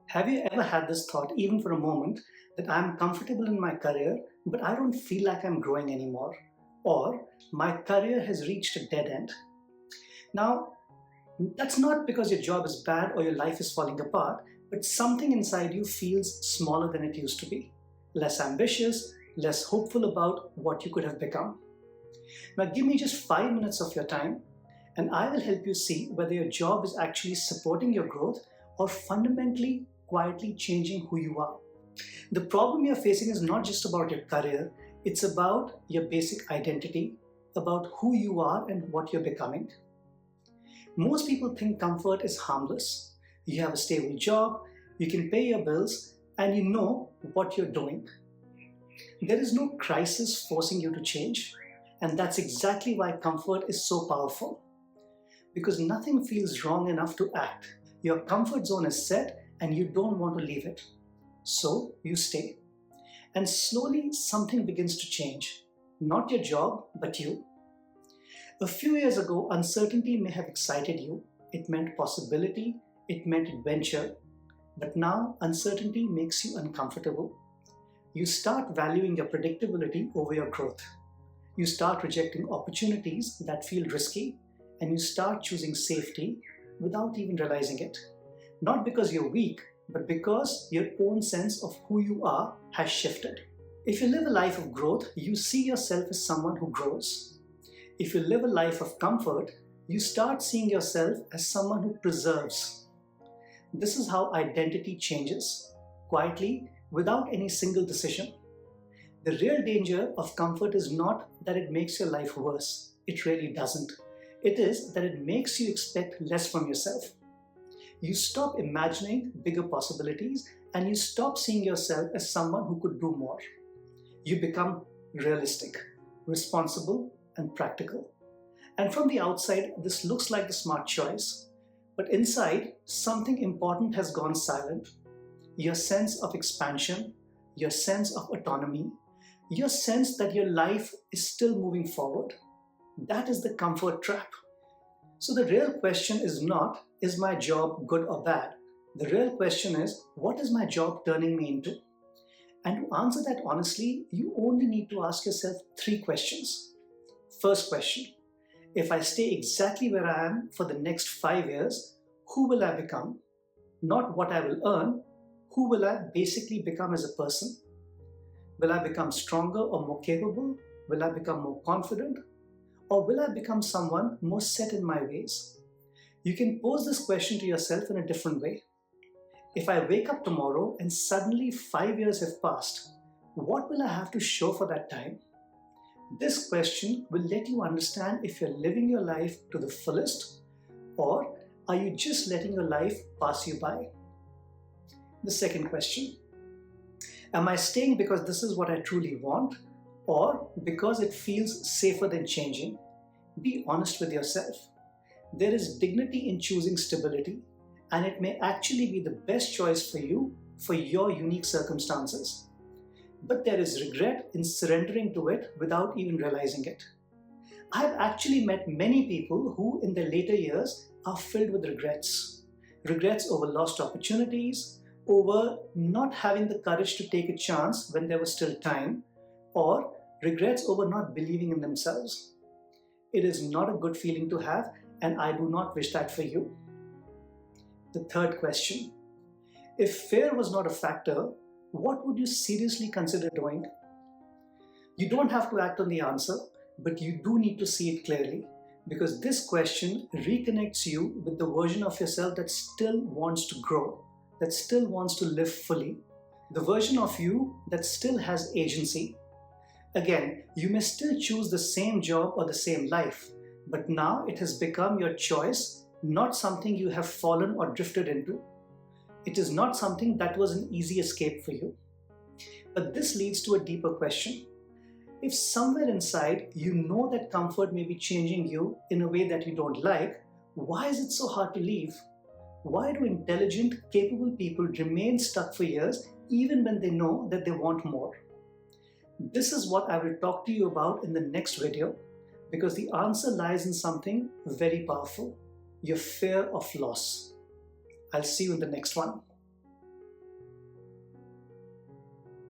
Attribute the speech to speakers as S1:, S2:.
S1: Have you ever had this thought, even for a moment, that I'm comfortable in my career, but I don't feel like I'm growing anymore? Or my career has reached a dead end? Now, that's not because your job is bad or your life is falling apart, but something inside you feels smaller than it used to be, less ambitious, less hopeful about what you could have become. Now, give me just 5 minutes of your time, and I will help you see whether your job is actually supporting your growth or fundamentally, quietly changing who you are. The problem you're facing is not just about your career, it's about your basic identity, about who you are and what you're becoming. Most people think comfort is harmless. You have a stable job, you can pay your bills, and you know what you're doing. There is no crisis forcing you to change, and that's exactly why comfort is so powerful. Because nothing feels wrong enough to act. Your comfort zone is set and you don't want to leave it. So you stay. And slowly something begins to change. Not your job, but you. A few years ago, uncertainty may have excited you. It meant possibility, it meant adventure. But now uncertainty makes you uncomfortable. You start valuing your predictability over your growth. You start rejecting opportunities that feel risky, and you start choosing safety without even realizing it. Not because you're weak, but because your own sense of who you are has shifted. If you live a life of growth, you see yourself as someone who grows. If you live a life of comfort, you start seeing yourself as someone who preserves. This is how identity changes, quietly, without any single decision. The real danger of comfort is not that it makes your life worse. It really doesn't. It is that it makes you expect less from yourself. You stop imagining bigger possibilities and you stop seeing yourself as someone who could do more. You become realistic, responsible, and practical. And from the outside, this looks like the smart choice. But inside, something important has gone silent. Your sense of expansion, your sense of autonomy, your sense that your life is still moving forward. That is the comfort trap. So the real question is not, is my job good or bad? The real question is, what is my job turning me into? And to answer that honestly, you only need to ask yourself three questions. First question, if I stay exactly where I am for the next 5 years, who will I become? Not what I will earn, who will I basically become as a person? Will I become stronger or more capable? Will I become more confident? Or will I become someone more set in my ways? You can pose this question to yourself in a different way. If I wake up tomorrow and suddenly 5 years have passed, what will I have to show for that time? This question will let you understand if you're living your life to the fullest or are you just letting your life pass you by? The second question, am I staying because this is what I truly want or because it feels safer than changing? Be honest with yourself. There is dignity in choosing stability, and it may actually be the best choice for you for your unique circumstances. But there is regret in surrendering to it without even realizing it. I have actually met many people who, in their later years, are filled with regrets. Regrets over lost opportunities, over not having the courage to take a chance when there was still time, or regrets over not believing in themselves. It is not a good feeling to have, and I do not wish that for you. The third question, if fear was not a factor, what would you seriously consider doing? You don't have to act on the answer, but you do need to see it clearly, because this question reconnects you with the version of yourself that still wants to grow, that still wants to live fully, the version of you that still has agency. Again, you may still choose the same job or the same life, but now it has become your choice, not something you have fallen or drifted into. It is not something that was an easy escape for you. But this leads to a deeper question. If somewhere inside you know that comfort may be changing you in a way that you don't like, why is it so hard to leave? Why do intelligent, capable people remain stuck for years even when they know that they want more? This is what I will talk to you about in the next video, because the answer lies in something very powerful, your fear of loss. I'll see you in the next one.